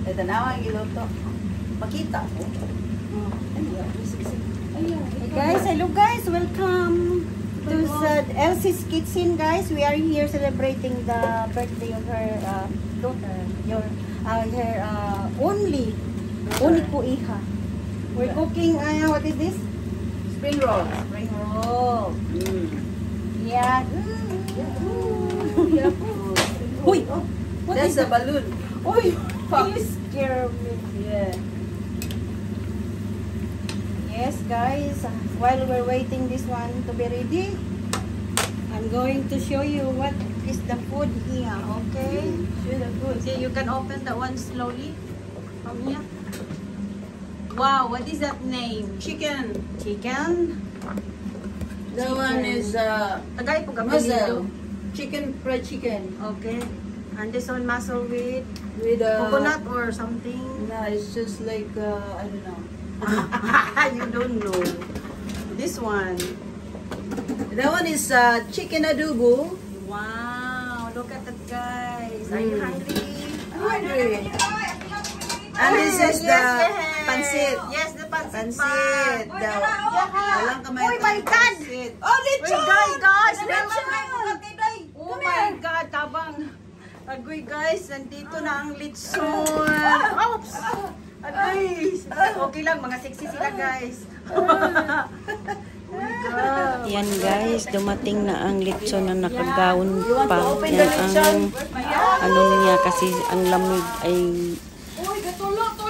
Ito na ang giluto. Makita mo. Hey guys, hello guys, welcome to Elsie's Kitchen guys. We are here celebrating the birthday of her daughter, her only ko iha. We're cooking, what is this? Spring roll. Spring roll. Yeah. Uy! That's a balloon. Uy! You scare me. Yeah. Yes guys, while we're waiting this one to be ready, I'm going to show you what is the food here, okay? Show the food. See, you can open that one slowly from here. Wow, what is that name? Chicken. Chicken. That one is Tagay po mussel. Chicken, fried chicken. Okay. And this one mussel with With coconut or something. No, it's just like I don't know. You don't know. This one. That one is chicken adobo. Wow, look at that guys. Are you hungry? I'm hungry. And this is the pancit. Yes, the pancit. Pancit. Walang kamay. Oh my God! Pancit. Oh, lechon! Guys, Lechon! oh my God, tabang. Agoy guys, nandito na ang litson. Oops! Agoy! Okay lang, mga sexy sila guys. Yan guys, dumating na ang litson na nakagaon pa. Yan ang ano niya kasi ang lamig ay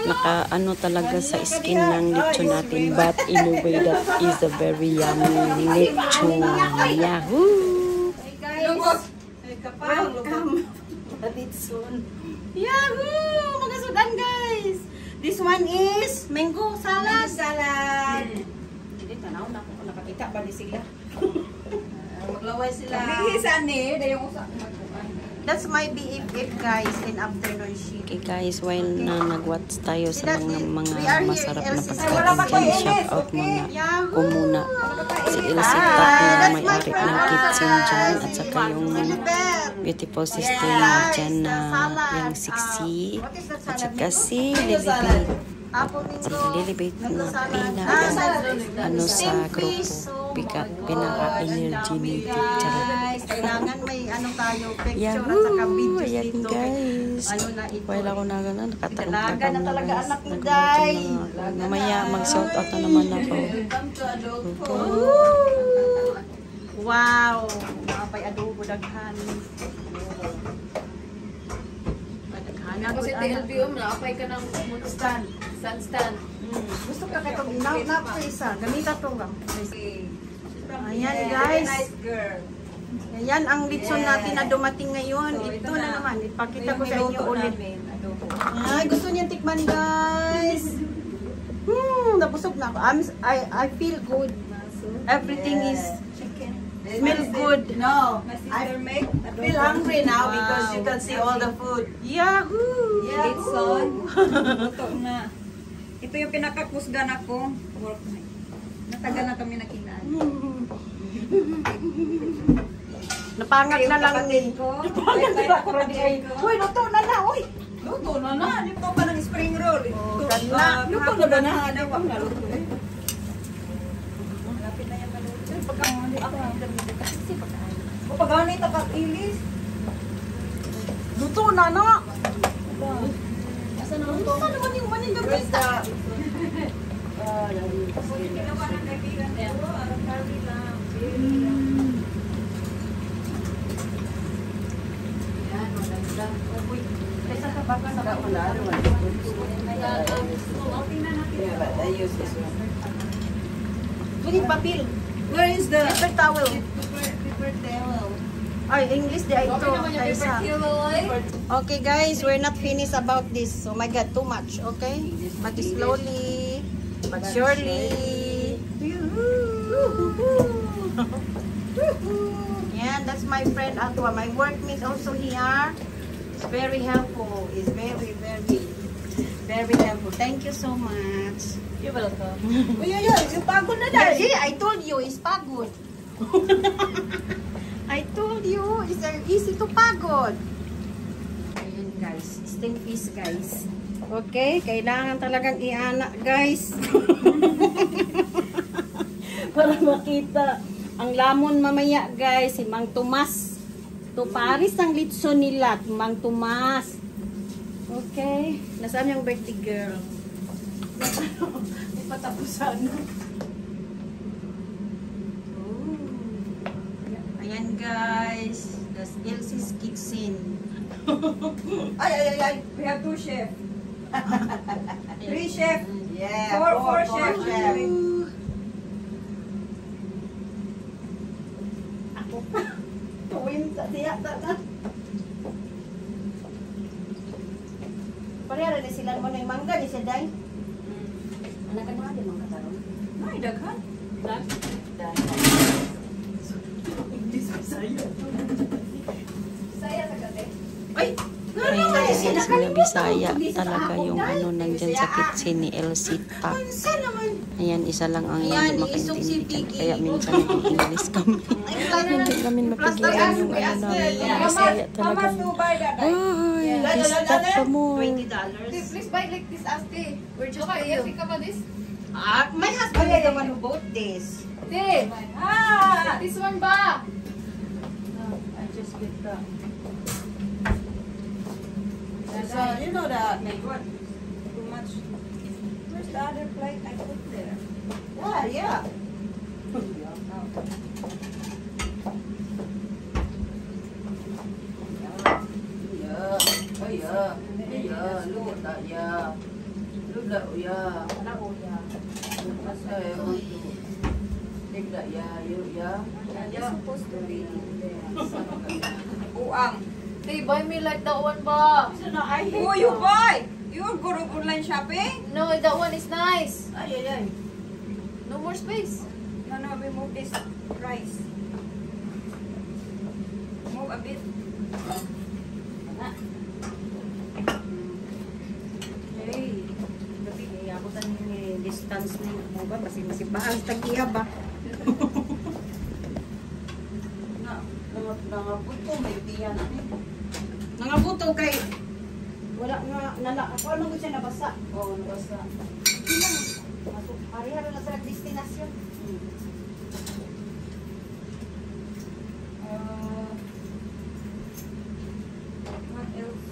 naka ano talaga sa skin ng litson natin. But in a way that is a very yummy litson. Yahoo! Hey guys, welcome. Litson. Yahoo! Mga sudan guys. This one is mango salad. Hindi tanaw na ako nakakita ba di sila? Maglaway sila. That's my BFF guys in afternoon shift. Okay guys, while na nag-watch tayo sa mga masarap na Wala pagkain dyan, shout out muna ko muna si Elsie Tat na may-ari ng kitchen dyan at saka yung beautiful sister na dyan na yung sexy at saka si Lilibet na ano sa grupo pinaka-energy Guys, kailangan may ano tayo, picture at saka Yahoo! videos Ayan dito. guys. Ano na ito? While ako na gano'n, Dalaga nakatarong-tarong na na talaga guys. anak ni Nagluto Day. na ako. Mamaya mag-shout out na naman ako. Welcome to adobo. Wow! Mapay adobo daghan. Daghan na Kasi good TLBM na, apay ka ng stand. Gusto ka katong na isa. Gamita to ba? Ayan guys. Nice girl. Ayan ang litson natin na dumating ngayon. Ito na naman. Ipakita ko sa inyo ulit. Ay, gusto niya tikman guys. Nabusog na ako. I feel good. Everything is smell good. No, I feel hungry now because you can see all the food. Yahoo! Litson. Luto na. Ito yung pinakakusgan ako. Natagal na kami nakinan. Napangat na lang ni. Napangat na ako rin ay. Uy, luto na na. Uy! Luto na na. Luto pa ng spring roll. ganda. Luto na ba na? Ano na luto eh? O pag-anay ito kak-ilis. Luto na na. Asa na luto? Ano naman yung maning Where's the... Kaysa ka baka sa Wala, wala. Yeah, but I use this one. Pwede papel. Where is the... Paper towel. Paper towel. Ay, English di ay ito. Kaysa. Okay guys, we're not finished about this. Oh my God, too much. Okay? But slowly, but surely. Yeah, that's my friend Atwa. My workmate also here. It's very helpful. It's very helpful. Thank you so much. You're welcome. Uy, yung pagod na dahil. Yeah, I told you, it's pagod. I told you, it's easy to pagod. Ayan guys, steam fish guys. Okay, kailangan talagang i-anak, guys. Para makita ang lamon mamaya, guys. Si Mang Tomas. To Paris ang litson nila, Mang Tomas. Okay. Nasaan yung birthday girl? Ipatapusan. Ayan, guys. That's Elsie's kitchen. Ay. We have 2 chef. 3 chef. Yeah. 4 chef. Ako pa. Tuwin sa diya. Pareha rin sila mo na yung mangga ni Seday. Anak ka na din mangga taron. Ay, daghan. English Bisaya. Saya sa gabi. Ay! Ayun guys, na Bisaya talaga yung ano nandyan sa kitchen ni Elsie Tax. Ayan, isa lang ang hindi makaintindi. Kaya minsan nag-English kami. Hindi namin mapigilan yung ano namin. Yung Bisaya talaga. Ay, distak pa mo. $20. Please buy like this, Asti. We're just for you. Think about this. My husband is the one who bought this. This. This one ba? I just get the... So, you know that. What? Too much. Where's the other plate I put there? Yeah. Look at that, yeah. Look at that, yeah. That's why I want to take that, yeah. It's supposed to be there. Uang. Hey, buy me like that one ba? Oh, you buy! You're good at online shopping? No, that one is nice. Ay. No more space. No, remove this rice. Move a bit. Hey, gabi ako tanin ni distance ni mo ba kasi masibahang tagiya ba. Nangaputo, may biyan na eh. Nangabuto kay wala nga nala ako ano gusto nabasa. Oo, nabasa. Masuk pareha na sa destinasyon. What else?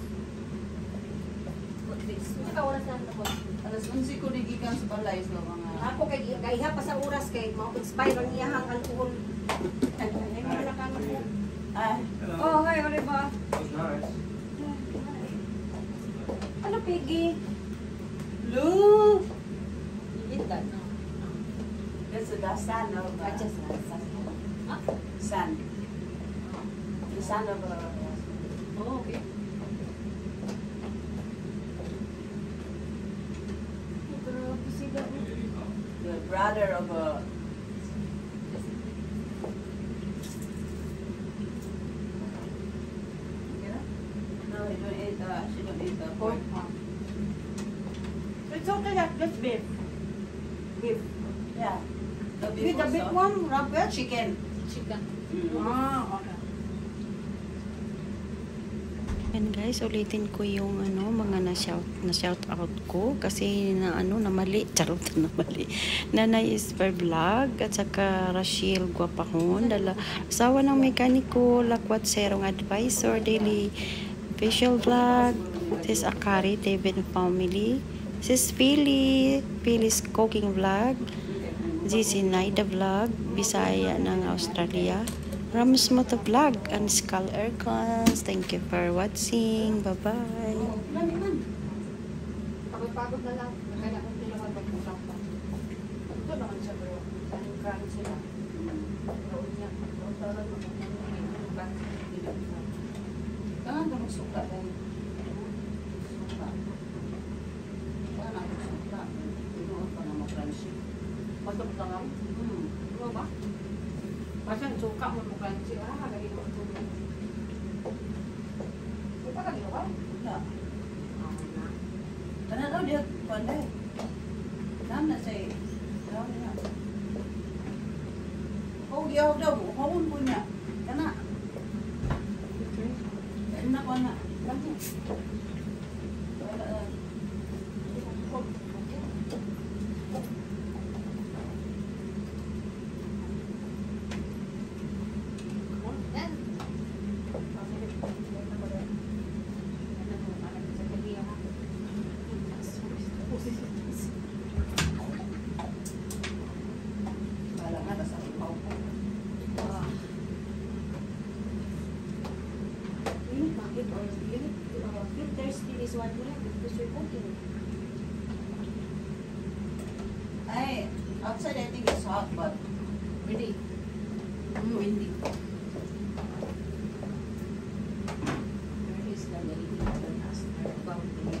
Put this. Ika oras na ako. Alas 11 ko nigikan sa balay sa mga... Ako kay iha pa sa oras kay mo expire ang iyahang alcohol. Ay mo na kamo. Ay, Oh, hi, Oliva. Ano Piggy? Lou! Eat that. That's the sun of... Just Sun. The sun of... Oh, okay. The brother of a... No, he don't eat she don't eat the pork. It's okay that just beef. Beef. Yeah. The With the big one, rabbit? Chicken. Chicken. Ah, okay. And guys, ulitin ko yung ano, mga na-shout out ko kasi na ano, na mali, charot na mali. Nanay Isper Vlog at saka Rachel Guapahon, asawa ng mekaniko, Lakwat Serong Advisor, Daily Facial Vlog, Sis Akari, David Family, Sis Phyllis Cooking Vlog, Zizi Naida Vlog, Bisaya ng Australia, Ramos Moto Vlog, and Skull Aircons. Thank you for watching. Bye-bye. Pagod na lang. Kaya kung sila mag-usap pa. Ito naman siya bro. Anong kain sila? Roon niya. Roon talaga mag-usap. Tangan ka magsuka dahil. Suka. Tangan ako suka. Pinuot pa na mag-crunchy. Pasok lang ako. Ano ba? Pasang suka mo mukha siya. Kagay mo ito. Ito kagay mo? Wala. Tangan daw diya. Panday. Tangan na say. Tangan na. Hawag daw mo. Hawag po niya. Tangan. Tangan na ko na. Tangan. Wala. Kala nga, nasa ipaw ko. Ay, outside I think it's hot, but windy. Windy. Where is the lady that asked her about the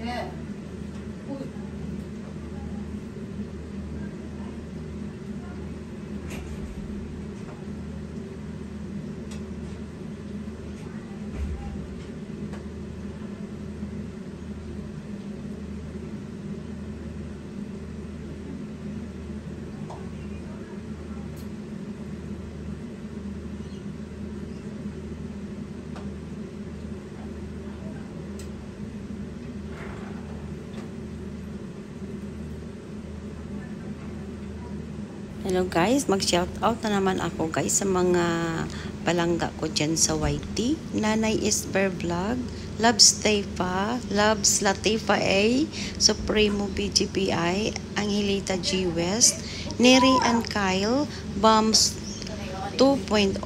yeah. Hello guys, mag-shout out na naman ako guys sa mga palangga ko dyan sa YT. Nanay Isper Vlog, Loves Taifa, Loves Latifa A, Supremo BGPI, Angelita G West, Neri and Kyle, Bombs 2.0,